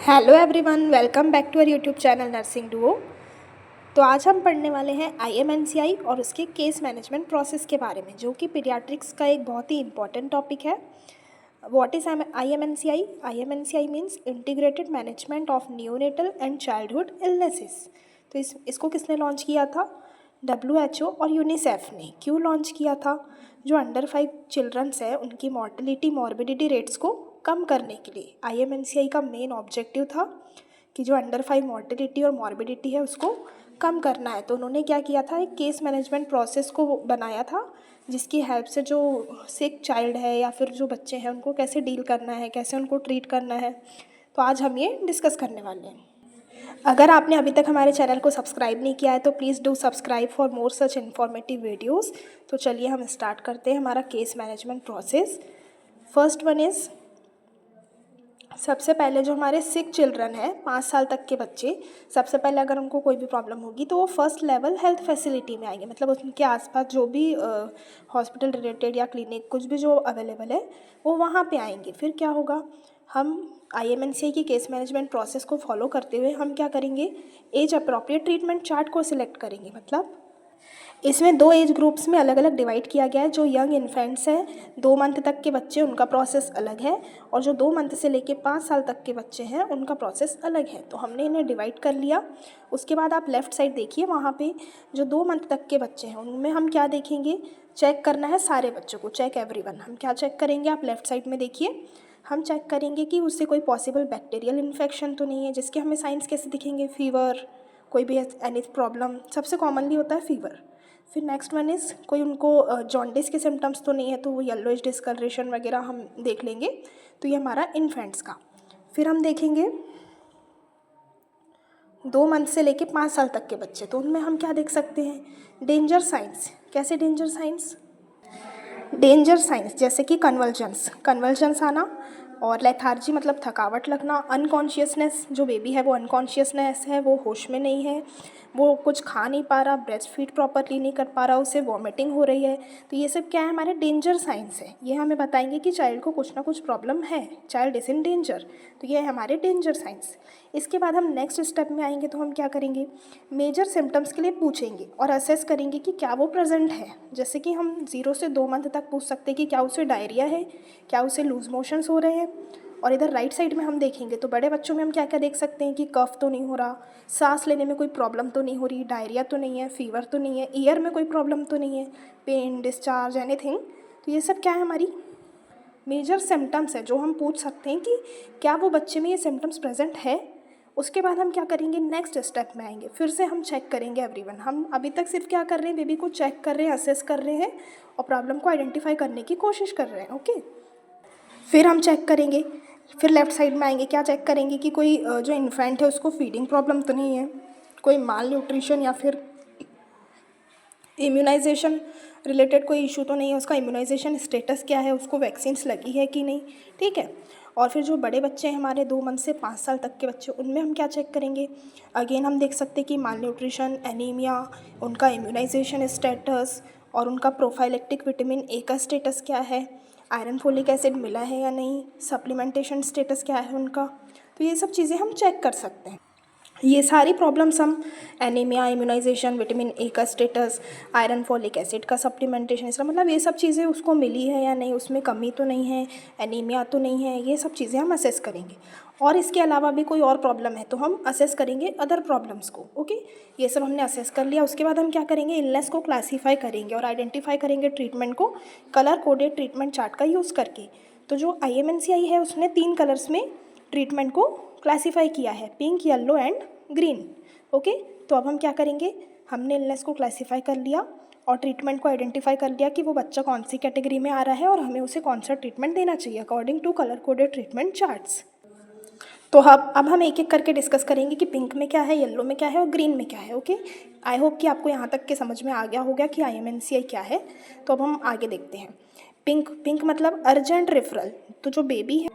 Hello everyone, welcome back to our YouTube channel nursing duo. तो आज हम पढ़ने वाले हैं आईएमएनसीआई और उसके केस मैनेजमेंट प्रोसेस के बारे में, जो कि पीडियाट्रिक्स का एक बहुत ही इंपॉर्टेंट टॉपिक है। What is IMNCI? IMNCI means integrated management of neonatal and childhood illnesses. तो इसको किसने लॉन्च किया था? WHO और यूनिसेफ ने। क्यों लॉन्च किया था? जो अंडर 5 चिल्ड्रंस है उनकी मॉर्टेलिटी मॉर्बिडिटी रेट्स को कम करने के लिए आईएमएनसीआई का मेन ऑब्जेक्टिव था कि जो अंडर 5 मॉर्टेलिटी और मॉर्बिडिटी है उसको कम करना है। तो उन्होंने क्या किया था, एक केस मैनेजमेंट प्रोसेस को बनाया था, जिसकी हेल्प से जो सिक चाइल्ड है या फिर जो बच्चे हैं उनको कैसे डील करना है, कैसे उनको ट्रीट करना है। तो आज हम ये डिस्कस करने वाले हैं। अगर आपने अभी तक हमारे चैनल को सब्सक्राइब नहीं किया है तो please do subscribe for more such informative videos. तो चलिए हम स्टार्ट करते हैं हमारा case management process. First one is, सबसे पहले जो हमारे सिक चिल्ड्रन है 5 साल तक के बच्चे, सबसे पहले अगर उनको कोई भी प्रॉब्लम होगी तो वो फर्स्ट लेवल हेल्थ फैसिलिटी में आएंगे। मतलब उनके आसपास जो भी हॉस्पिटल रिलेटेड या क्लिनिक कुछ भी जो अवेलेबल है वो वहाँ पे आएंगे। फिर क्या होगा, हम आईएमएनसीआई की केस मैनेजमेंट प्रोसेस को फॉलो करते हुए हम क्या करेंगे, एज अप्रोप्रिएट ट्रीटमेंट चार्ट को सिलेक्ट करेंगे। मतलब इसमें 2 एज ग्रुप्स में अलग अलग डिवाइड किया गया है। जो यंग इन्फेंट्स हैं 2 मंथ तक के बच्चे, उनका प्रोसेस अलग है, और जो 2 मंथ से लेके 5 साल तक के बच्चे हैं उनका प्रोसेस अलग है। तो हमने इन्हें डिवाइड कर लिया। उसके बाद आप लेफ़्ट साइड देखिए, वहाँ पे जो 2 मंथ तक के बच्चे हैं उनमें हम क्या देखेंगे, चेक करना है सारे बच्चों को, चेक एवरीवन। हम क्या चेक करेंगे, आप लेफ़्ट साइड में देखिए, हम चेक करेंगे कि उससे कोई पॉसिबल बैक्टीरियल इन्फेक्शन तो नहीं है, जिसके हमें साइंस कैसे दिखेंगे, फीवर, कोई भी एनी प्रॉब्लम, सबसे कॉमनली होता है फीवर। फिर नेक्स्ट वन इज़, कोई उनको जॉन्डिस के सिम्टम्स तो नहीं है, तो वो येलोइश डिस्कलरेशन वगैरह हम देख लेंगे। तो ये हमारा इन्फेंट्स का। फिर हम देखेंगे 2 मंथ से लेके 5 साल तक के बच्चे, तो उनमें हम क्या देख सकते हैं, डेंजर साइंस। कैसे डेंजर साइंस? डेंजर साइंस जैसे कि कन्वल्जन्स आना, और लेथार्जी मतलब थकावट लगना, अनकॉन्शियसनेस, जो बेबी है वो अनकॉन्शियसनेस है, वो होश में नहीं है, वो कुछ खा नहीं पा रहा, ब्रेस्ट फीड प्रॉपरली नहीं कर पा रहा, उसे वॉमिटिंग हो रही है। तो ये सब क्या है, हमारे डेंजर साइंस है। ये हमें बताएंगे कि चाइल्ड को कुछ ना कुछ प्रॉब्लम है, चाइल्ड इज़ इन डेंजर। तो ये है हमारे डेंजर साइंस। इसके बाद हम नेक्स्ट स्टेप में आएंगे, तो हम क्या करेंगे, मेजर सिम्टम्स के लिए पूछेंगे और असेस करेंगे कि क्या वो प्रेजेंट है। जैसे कि हम 0 से 2 मंथ तक पूछ सकते हैं कि क्या उसे डायरिया है, क्या उसे लूज मोशंस हो रहे हैं। और इधर राइट साइड में हम देखेंगे तो बड़े बच्चों में हम क्या क्या देख सकते हैं कि कफ तो नहीं हो रहा, सांस लेने में कोई प्रॉब्लम तो नहीं हो रही, डायरिया तो नहीं है, फीवर तो नहीं है, ईयर में कोई प्रॉब्लम तो नहीं है, पेन, डिस्चार्ज, एनीथिंग। तो ये सब क्या है, हमारी मेजर सिम्टम्स है जो हम पूछ सकते हैं कि क्या वो बच्चे में ये सिम्टम्स प्रेजेंट है। उसके बाद हम क्या करेंगे, नेक्स्ट स्टेप में आएंगे, फिर से हम चेक करेंगे एवरीवन। हम अभी तक सिर्फ क्या कर रहे हैं, बेबी को चेक कर रहे हैं, असेस कर रहे हैं और प्रॉब्लम को आइडेंटिफाई करने की कोशिश कर रहे हैं। ओके, फिर हम चेक करेंगे, फिर लेफ़्ट साइड में आएंगे, क्या चेक करेंगे कि कोई जो इन्फेंट है उसको फीडिंग प्रॉब्लम तो नहीं है, कोई माल न्यूट्रिशन या फिर इम्यूनाइजेशन रिलेटेड कोई इशू तो नहीं है, उसका इम्यूनाइजेशन स्टेटस क्या है, उसको वैक्सीन्स लगी है कि नहीं। ठीक है। और फिर जो बड़े बच्चे हैं हमारे 2 मंथ से 5 साल तक के बच्चे, उनमें हम क्या चेक करेंगे, अगेन हम देख सकते हैं कि माल न्यूट्रिशन, एनीमिया, उनका इम्यूनाइजेशन स्टेटस और उनका प्रोफाइलेक्टिक विटामिन ए का स्टेटस क्या है, आयरन फोलिक एसिड मिला है या नहीं, सप्लीमेंटेशन स्टेटस क्या है उनका। तो ये सब चीज़ें हम चेक कर सकते हैं। ये सारी प्रॉब्लम्स हम एनीमिया, इम्यूनाइजेशन, विटामिन ए का स्टेटस, आयरन फॉलिक एसिड का सप्लीमेंटेशन, इसका मतलब ये सब चीज़ें उसको मिली है या नहीं, उसमें कमी तो नहीं है, एनीमिया तो नहीं है, ये सब चीज़ें हम असेस करेंगे। और इसके अलावा भी कोई और प्रॉब्लम है तो हम असेस करेंगे अदर प्रॉब्लम्स को। ओके, ये सब हमने असेस कर लिया। उसके बाद हम क्या करेंगे, इलनेस को क्लासीफाई करेंगे और आइडेंटिफाई करेंगे ट्रीटमेंट को कलर कोडेड ट्रीटमेंट चार्ट का यूज़ करके। तो जो आईएमएनसीआई है उसने 3 कलर्स में ट्रीटमेंट को क्लासीफाई किया है, pink, yellow and green. Okay, तो अब हम क्या करेंगे, हमने इलनेस को क्लासीफाई कर लिया और ट्रीटमेंट को आइडेंटिफाई कर लिया कि वो बच्चा कौन सी कैटेगरी में आ रहा है और हमें उसे कौन सा ट्रीटमेंट देना चाहिए according to colour coded treatment charts. तो अब हम एक एक करके डिस्कस करेंगे कि पिंक में क्या है, येलो में क्या है और ग्रीन में क्या है। ओके, आई होप कि आपको यहाँ तक के समझ में आ गया होगा कि आईएमएनसीआई क्या है। तो अब हम आगे देखते हैं। पिंक मतलब अर्जेंट रेफरल। तो जो बेबी है,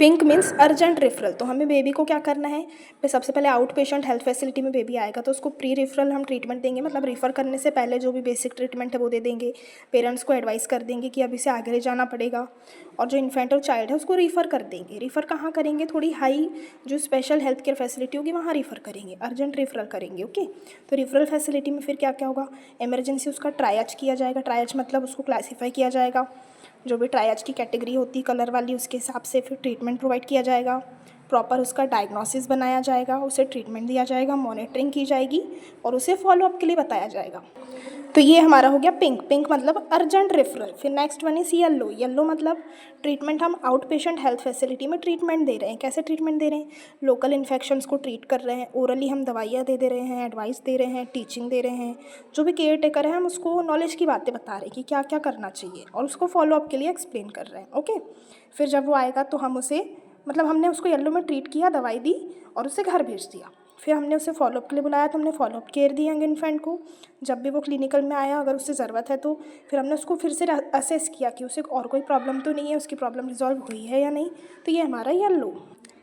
पिंक मीन्स अर्जेंट रेफरल। तो हमें बेबी को क्या करना है, फिर सबसे पहले आउट पेशेंट हेल्थ फैसिलिटी में बेबी आएगा तो उसको प्री रेफरल हम ट्रीटमेंट देंगे, मतलब रेफ़र करने से पहले जो भी बेसिक ट्रीटमेंट है वो दे देंगे। पेरेंट्स को एडवाइस कर देंगे कि अब इसे आगे जाना पड़ेगा, और जो इन्फेंट और चाइल्ड है उसको रेफ़र कर देंगे। रेफ़र कहाँ करेंगे, थोड़ी हाई जो स्पेशल हेल्थ केयर फैसिलिटी होगी वहाँ रेफ़र करेंगे, अर्जेंट रेफरल करेंगे। ओके, तो रेफरल फैसिलिटी में फिर क्या क्या होगा, इमरजेंसी उसका ट्रायज किया जाएगा। ट्रायज मतलब उसको क्लासीफाई किया जाएगा, जो भी ट्रायज की कैटेगरी होती है कलर वाली उसके हिसाब से फिर ट्रीटमेंट प्रोवाइड किया जाएगा। प्रॉपर उसका डायग्नोसिस बनाया जाएगा, उसे ट्रीटमेंट दिया जाएगा, मॉनिटरिंग की जाएगी और उसे फॉलोअप के लिए बताया जाएगा। तो ये हमारा हो गया पिंक। पिंक मतलब अर्जेंट रेफरल। फिर next one is yellow. Yellow मतलब ट्रीटमेंट हम आउट पेशेंट हेल्थ फैसिलिटी में ट्रीटमेंट दे रहे हैं। कैसे ट्रीटमेंट दे रहे हैं, लोकल इन्फेक्शंस को ट्रीट कर रहे हैं, ओरली हम दवाइयाँ दे रहे हैं, एडवाइस दे रहे हैं, टीचिंग दे रहे हैं। जो भी केयर टेकर है हम उसको नॉलेज की बातें बता रहे हैं कि क्या क्या करना चाहिए और उसको फॉलोअप के लिए एक्सप्लेन कर रहे हैं। ओके, फिर जब वो आएगा तो हम उसे, मतलब हमने उसको येलो में ट्रीट किया, दवाई दी और उसे घर भेज दिया। फिर हमने उसे फॉलोअप के लिए बुलाया तो हमने फॉलोअप केयर दी यंग इन्फेंट को। जब भी वो क्लिनिकल में आया, अगर उससे ज़रूरत है तो फिर हमने उसको फिर से असेस किया कि उसे और कोई प्रॉब्लम तो नहीं है, उसकी प्रॉब्लम रिजॉल्व हुई है या नहीं। तो ये हमारा येलो।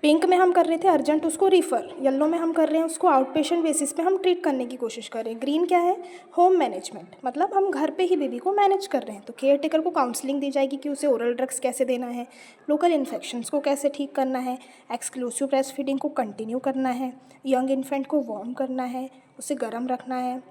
पिंक में हम कर रहे थे अर्जेंट उसको रिफ़र, येलो में हम कर रहे हैं उसको आउट पेशेंट बेसिस पे हम ट्रीट करने की कोशिश कर रहे हैं। ग्रीन क्या है, होम मैनेजमेंट, मतलब हम घर पे ही बेबी को मैनेज कर रहे हैं। तो केयर टेकर को काउंसलिंग दी जाएगी कि उसे ओरल ड्रग्स कैसे देना है, लोकल इन्फेक्शंस को कैसे ठीक करना है, एक्सक्लूसिव ब्रेस्ट फीडिंग को कंटिन्यू करना है, यंग इन्फेंट को वार्म करना है, उसे गर्म रखना है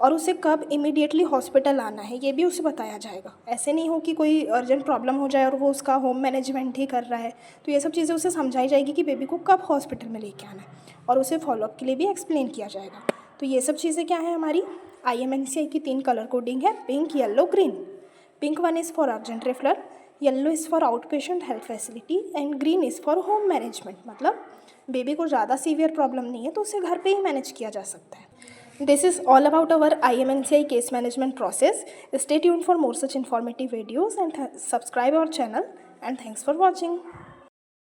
और उसे कब इमीडिएटली हॉस्पिटल आना है ये भी उसे बताया जाएगा। ऐसे नहीं हो कि कोई अर्जेंट प्रॉब्लम हो जाए और वो उसका होम मैनेजमेंट ही कर रहा है। तो ये सब चीज़ें उसे समझाई जाएगी कि बेबी को कब हॉस्पिटल में लेके आना है और उसे फॉलोअप के लिए भी एक्सप्लेन किया जाएगा। तो ये सब चीज़ें क्या है, हमारी IMNCI की 3 कलर कोडिंग है, pink, yellow, green. Pink one is for urgent referral, yellow is for out patient health facility and green is for home management, मतलब बेबी को ज़्यादा सीवियर प्रॉब्लम नहीं है तो उसे घर पे ही मैनेज किया जा सकता है। This is all about our IMNCI case management process. Stay tuned for more such informative videos and subscribe our channel, and thanks for watching.